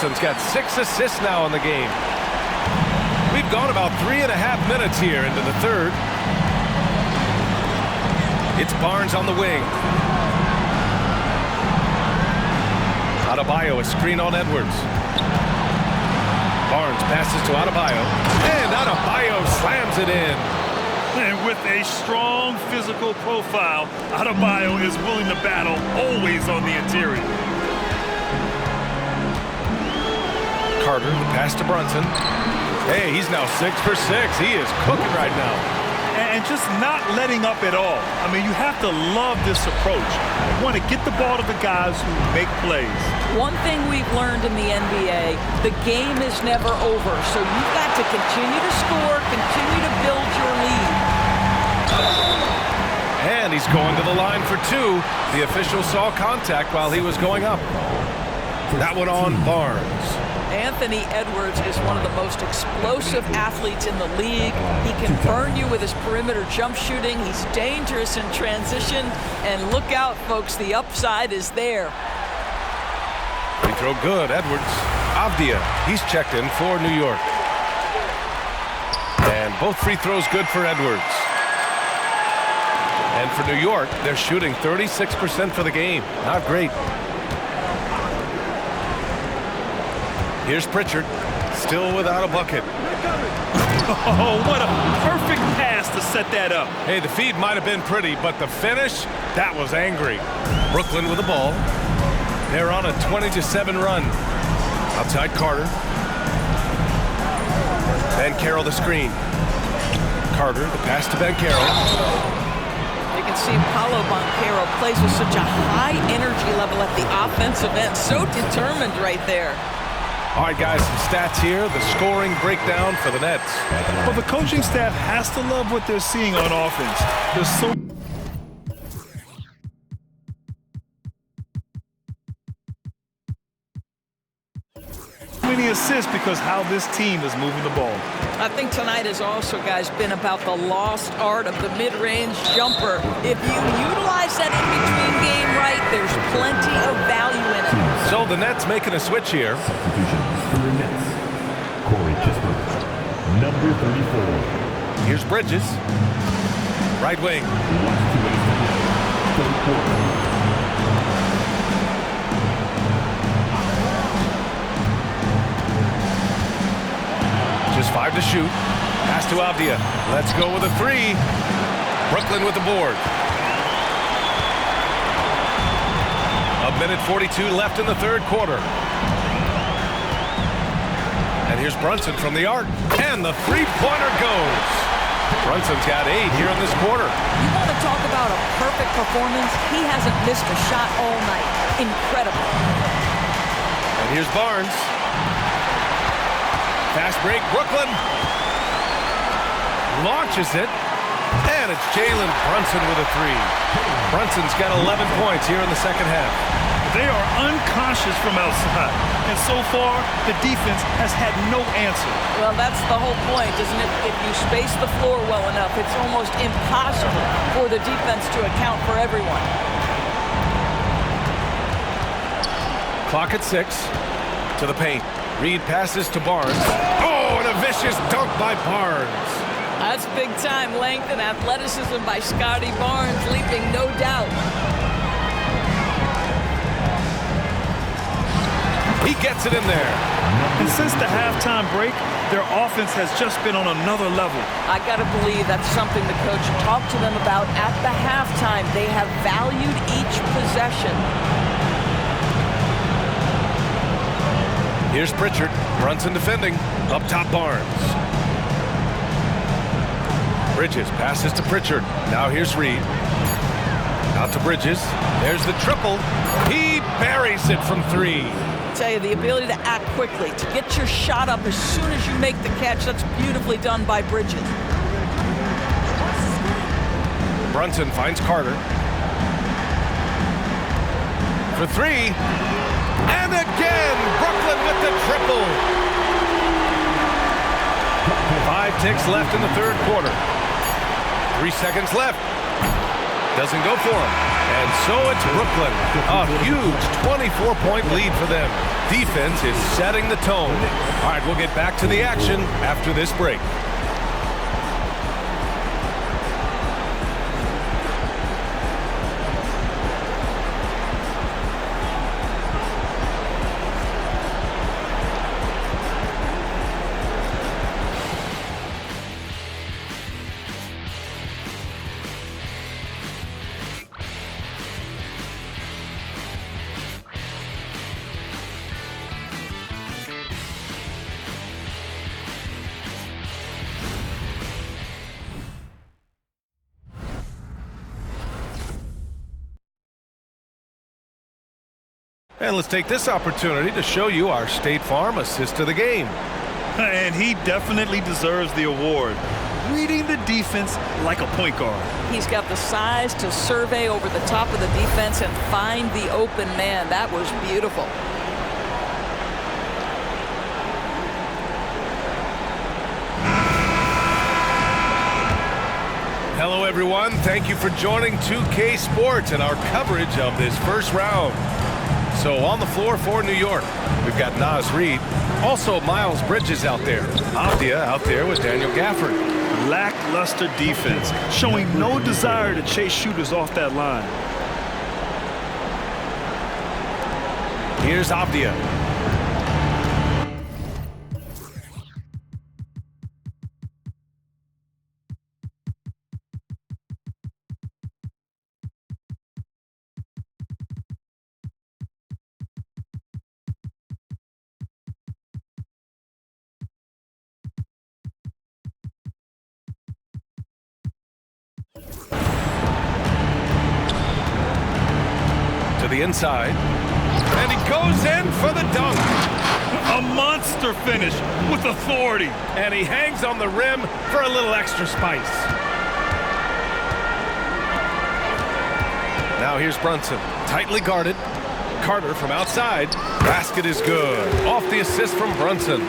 Brunson's got 6 assists now in the game. We've gone about 3.5 minutes here into the third. It's Barnes on the wing. Adebayo, a screen on Edwards. Barnes passes to Adebayo, and Adebayo slams it in. And with a strong physical profile, Adebayo is willing to battle, always on the interior. Carter, the pass to Brunson. Hey, he's now 6 for 6. He is cooking right now. And just not letting up at all. I mean, you have to love this approach. You want to get the ball to the guys who make plays. One thing we've learned in the NBA, the game is never over. So you've got to continue to score, continue to build your lead. And he's going to the line for 2. The official saw contact while he was going up. That one on Barnes. Anthony Edwards is one of the most explosive athletes in the league. He can burn you with his perimeter jump shooting. He's dangerous in transition. And look out, folks, the upside is there. Free throw good, Edwards. Avdia, he's checked in for New York. And both free throws good for Edwards. And for New York, they're shooting 36% for the game. Not great. Here's Pritchard, still without a bucket. Oh, what a perfect pass to set that up. Hey, the feed might have been pretty, but the finish, that was angry. Brooklyn with the ball. They're on a 20-7 run. Outside Carter. Ben Carroll the screen. Carter, the pass to Ben Carroll. You can see Paolo Banchero plays with such a high energy level at the offensive end. So determined right there. All right, guys, some stats here. The scoring breakdown for the Nets. Well, the coaching staff has to love what they're seeing on offense. There's so many assists because how this team is moving the ball. I think tonight has also, guys, been about the lost art of the mid-range jumper. If you utilize that in-between game right, there's plenty of value in it. So the Nets making a switch here. Substitutions for the Nets. Corey Kispert, number 34. Here's Bridges. Right wing. Just 5 to shoot. Pass to Avdia. Let's go with a 3. Brooklyn with the board. A minute 42 left in the third quarter. And here's Brunson from the arc. And the three-pointer goes. Brunson's got 8 here in this quarter. You want to talk about a perfect performance? He hasn't missed a shot all night. Incredible. And here's Barnes. Fast break, Brooklyn. Launches it. And it's Jalen Brunson with a 3. Brunson's got 11 points here in the second half. They are unconscious from outside. And so far, the defense has had no answer. Well, that's the whole point, isn't it? If you space the floor well enough, it's almost impossible for the defense to account for everyone. Clock at 6. To the paint. Reed passes to Barnes. Oh, and a vicious dunk by Barnes. That's big-time length and athleticism by Scotty Barnes, leaping no doubt. He gets it in there. And since the halftime break, their offense has just been on another level. I got to believe that's something the coach talked to them about at the halftime. They have valued each possession. Here's Pritchard. Brunson defending. Up top, Barnes. Bridges passes to Pritchard. Now here's Reed. Out to Bridges. There's the triple. He buries it from 3. I tell you, the ability to act quickly, to get your shot up as soon as you make the catch, that's beautifully done by Bridges. Brunson finds Carter. For 3. And again, Brooklyn with the triple. 5 ticks left in the third quarter. 3 seconds left. Doesn't go for him. And so it's Brooklyn. A huge 24-point lead for them. Defense is setting the tone. All right, we'll get back to the action after this break. And let's take this opportunity to show you our State Farm assist of the game. And he definitely deserves the award. Reading the defense like a point guard. He's got the size to survey over the top of the defense and find the open man. That was beautiful. Hello, everyone. Thank you for joining 2K Sports and our coverage of this first round. So on the floor for New York, we've got Naz Reid. Also, Miles Bridges out there. Avdia out there with Daniel Gafford. Lackluster defense, showing no desire to chase shooters off that line. Here's Avdia. To the inside, and he goes in for the dunk. A monster finish with authority. And he hangs on the rim for a little extra spice. Now here's Brunson, tightly guarded. Carter from outside. Basket is good. Off the assist from Brunson.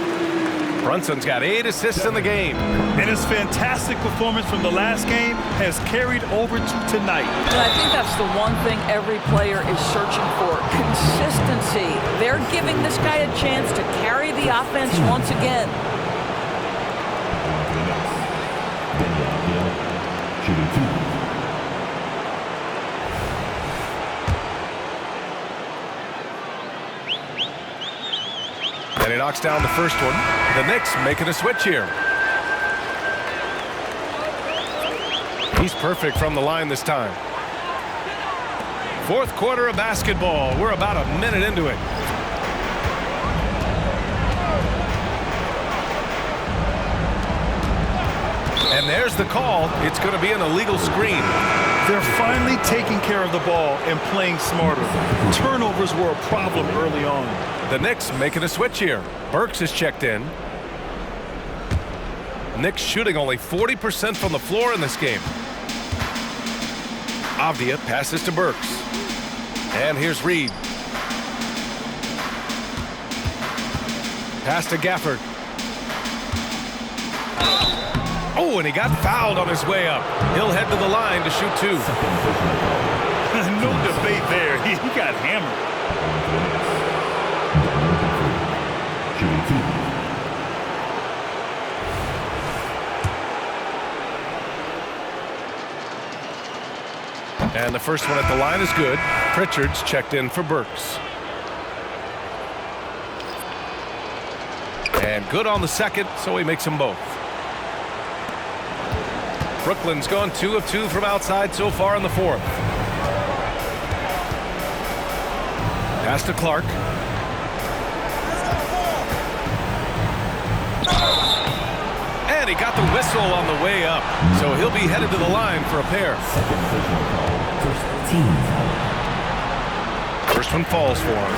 Brunson's got 8 assists in the game. And his fantastic performance from the last game has carried over to tonight. And I think that's the one thing every player is searching for, consistency. They're giving this guy a chance to carry the offense once again. And he knocks down the first one. The Knicks making a switch here. He's perfect from the line this time. Fourth quarter of basketball. We're about a minute into it. And there's the call. It's going to be an illegal screen. They're finally taking care of the ball and playing smarter. Turnovers were a problem early on. The Knicks making a switch here. Burks is checked in. Knicks shooting only 40% from the floor in this game. Avdia passes to Burks. And here's Reid. Pass to Gafford. Oh, and he got fouled on his way up. He'll head to the line to shoot 2. No debate there. He got hammered. And the first one at the line is good. Pritchard's checked in for Burks. And good on the second, so he makes them both. Brooklyn's gone 2 of 2 from outside so far in the fourth. Pass to Clark. And he got the whistle on the way up, so he'll be headed to the line for a pair. First one falls for him.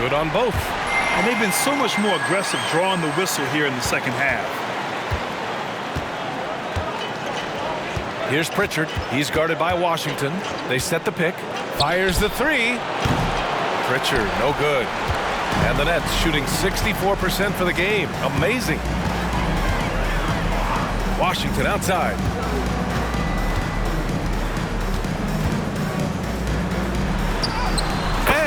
Good on both. And they've been so much more aggressive drawing the whistle here in the second half. Here's Pritchard. He's guarded by Washington. They set the pick. Fires the 3. Pritchard, no good. And the Nets shooting 64% for the game. Amazing. Washington outside.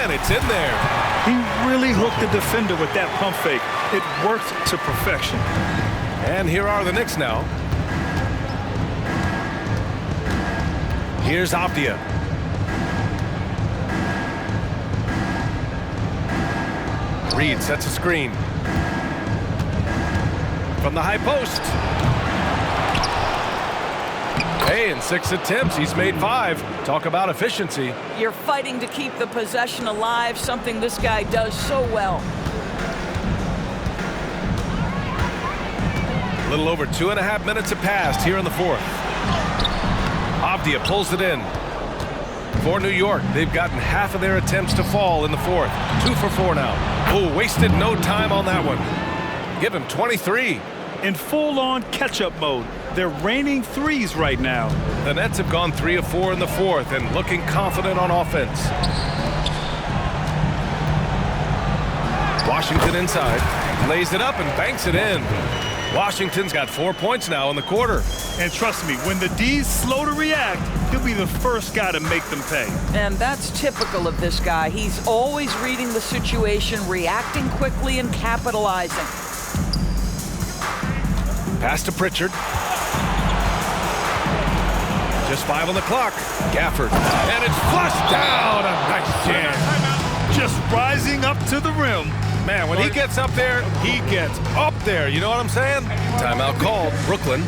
And it's in there. He really hooked the defender with that pump fake. It worked to perfection. And here are the Knicks now. Here's Avdia. Reed sets a screen. From the high post. Hey, in 6 attempts, he's made 5. Talk about efficiency. You're fighting to keep the possession alive, something this guy does so well. A little over 2.5 minutes have passed here in the 4th. Avdia pulls it in. For New York, they've gotten half of their attempts to fall in the 4th. 2 for 4 now. Oh, wasted no time on that one. Give him 23. In full-on catch-up mode. They're raining threes right now. The Nets have gone 3 of 4 in the 4th and looking confident on offense. Washington inside. Lays it up and banks it in. Washington's got 4 points now in the quarter. And trust me, when the D's slow to react, he'll be the first guy to make them pay. And that's typical of this guy. He's always reading the situation, reacting quickly and capitalizing. Pass to Pritchard. Just 5 on the clock. Gafford. And it's flushed down. A nice jam. Just rising up to the rim. Man, when he gets up there, he gets up there. You know what I'm saying? Timeout called. Brooklyn. I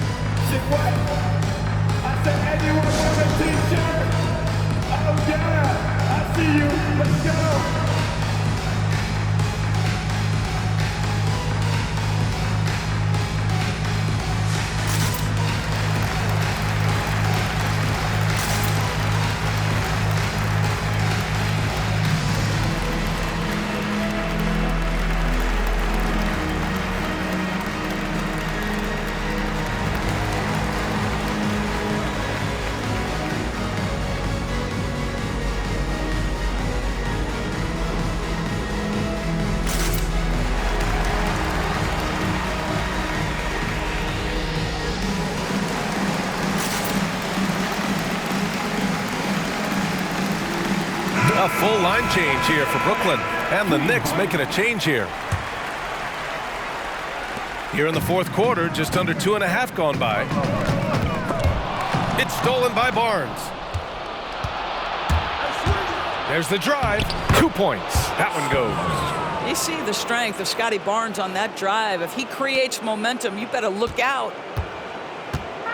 said, anyone want a t-shirt? Oh, yeah. I see you. Let's go. A full line change here for Brooklyn. And the Knicks making a change here. Here in the 4th quarter, just under 2.5 gone by. It's stolen by Barnes. There's the drive. 2 points. That one goes. You see the strength of Scotty Barnes on that drive. If he creates momentum, you better look out.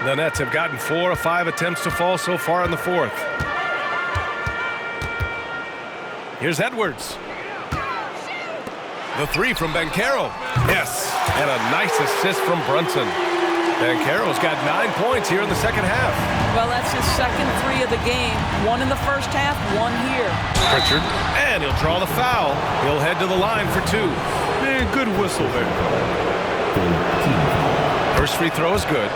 The Nets have gotten 4 of 5 attempts to fall so far in the 4th. Here's Edwards. The 3 from Banchero. Yes, and a nice assist from Brunson. Banchero's got 9 points here in the 2nd half. Well, that's his second 3 of the game. 1 in the 1st half, 1 here. Pritchard, and he'll draw the foul. He'll head to the line for 2. Man, good whistle there. First free throw is good.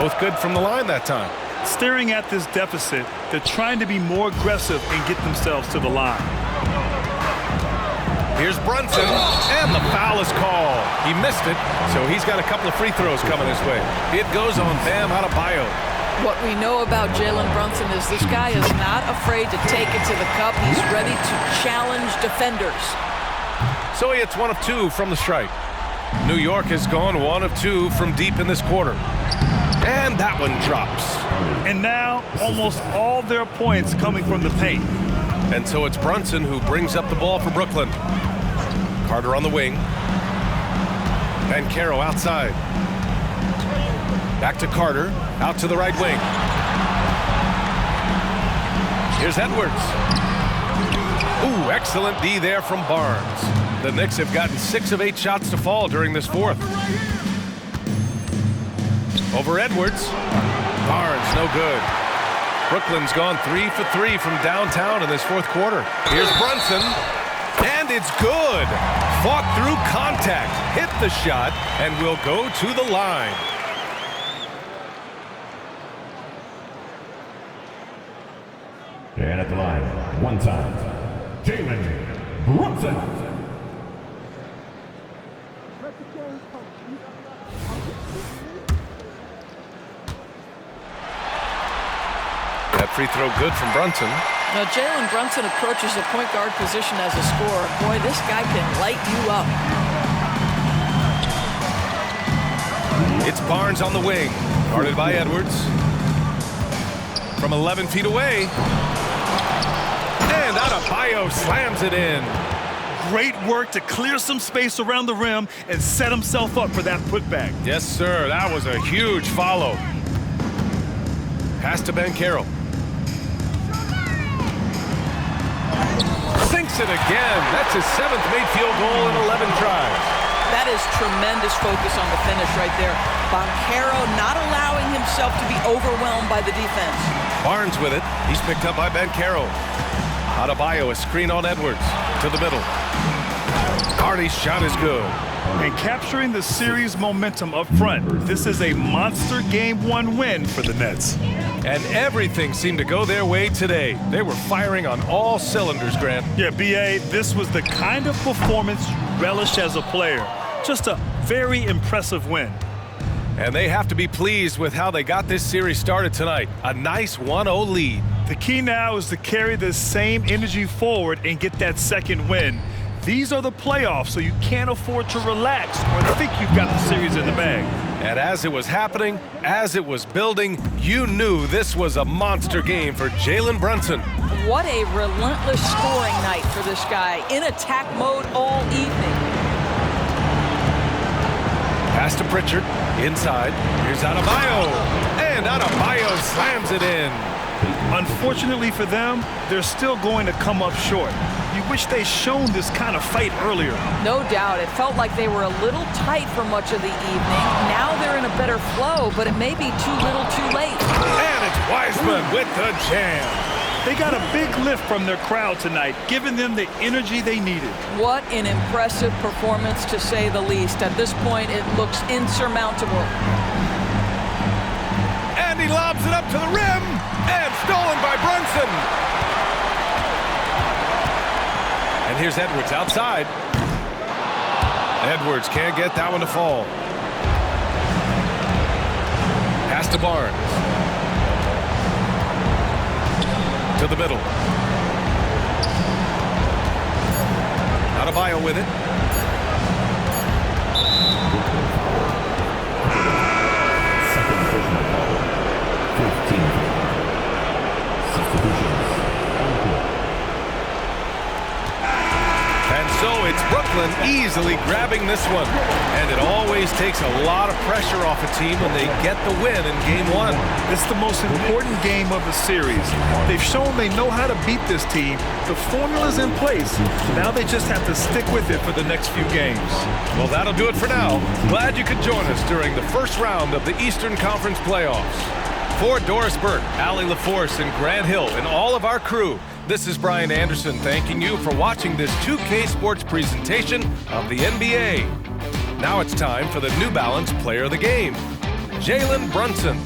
Both good from the line that time. Staring at this deficit, they're trying to be more aggressive and get themselves to the line. Here's Brunson, and the foul is called. He missed it, so he's got a couple of free throws coming his way. It goes on Bam Adebayo. What we know about Jalen Brunson is this guy is not afraid to take it to the cup. He's ready to challenge defenders. So he hits 1 of 2 from the stripe. New York has gone 1 of 2 from deep in this quarter. And that one drops. And now, almost all their points coming from the paint. And so it's Brunson who brings up the ball for Brooklyn. Carter on the wing. Banchero outside. Back to Carter, out to the right wing. Here's Edwards. Ooh, excellent D there from Barnes. The Knicks have gotten 6 of 8 shots to fall during this 4th. Over Edwards. Barnes, no good. Brooklyn's gone 3 for 3 from downtown in this 4th quarter. Here's Brunson, and it's good. Fought through contact, hit the shot, and will go to the line. And at the line, one time. Brunson. That free throw good from Brunson. Now, Jalen Brunson approaches the point guard position as a scorer. Boy, this guy can light you up. It's Barnes on the wing, guarded by Edwards. From 11 feet away. And Adebayo slams it in. Great work to clear some space around the rim and set himself up for that putback. Yes, sir. That was a huge follow. Pass to Ben Carroll. Sinks it again. That's his 7th made field goal in 11 tries. That is tremendous focus on the finish right there. Banchero not allowing himself to be overwhelmed by the defense. Barnes with it. He's picked up by Ben Carroll. Adebayo, a screen on Edwards. To the middle. Carney's shot is good. And capturing the series momentum up front. This is a monster Game 1 win for the Nets. And everything seemed to go their way today. They were firing on all cylinders, Grant. Yeah, B.A., this was the kind of performance you relish as a player. Just a very impressive win. And they have to be pleased with how they got this series started tonight. A nice 1-0 lead. The key now is to carry this same energy forward and get that second win. These are the playoffs, so you can't afford to relax or think you've got the series in the bag. And as it was happening, as it was building, you knew this was a monster game for Jalen Brunson. What a relentless scoring night for this guy. In attack mode all evening. Pass to Pritchard, inside. Here's Adebayo, and Adebayo slams it in. Unfortunately for them, they're still going to come up short. You wish they'd shown this kind of fight earlier. No doubt. It felt like they were a little tight for much of the evening. Now they're in a better flow, but it may be too little too late. And it's Wiseman with the jam. They got a big lift from their crowd tonight, giving them the energy they needed. What an impressive performance, to say the least. At this point, it looks insurmountable. And he lobs it up to the rim, and stolen by Brunson. And here's Edwards outside. Edwards can't get that one to fall. Pass to Barnes. To the middle. Adebayo with it. Second personal foul. 15. Substitutions. And so it's Brooklyn easily grabbing this one. And it always takes a lot of pressure off a team when they get the win in Game 1. It's the most important game of the series. They've shown they know how to beat this team. The formula's in place. Now they just have to stick with it for the next few games. Well, that'll do it for now. Glad you could join us during the first round of the Eastern Conference playoffs. For Doris Burke, Allie LaForce, and Grant Hill, and all of our crew, this is Brian Anderson thanking you for watching this 2K Sports presentation of the NBA. Now it's time for the New Balance Player of the Game, Jalen Brunson.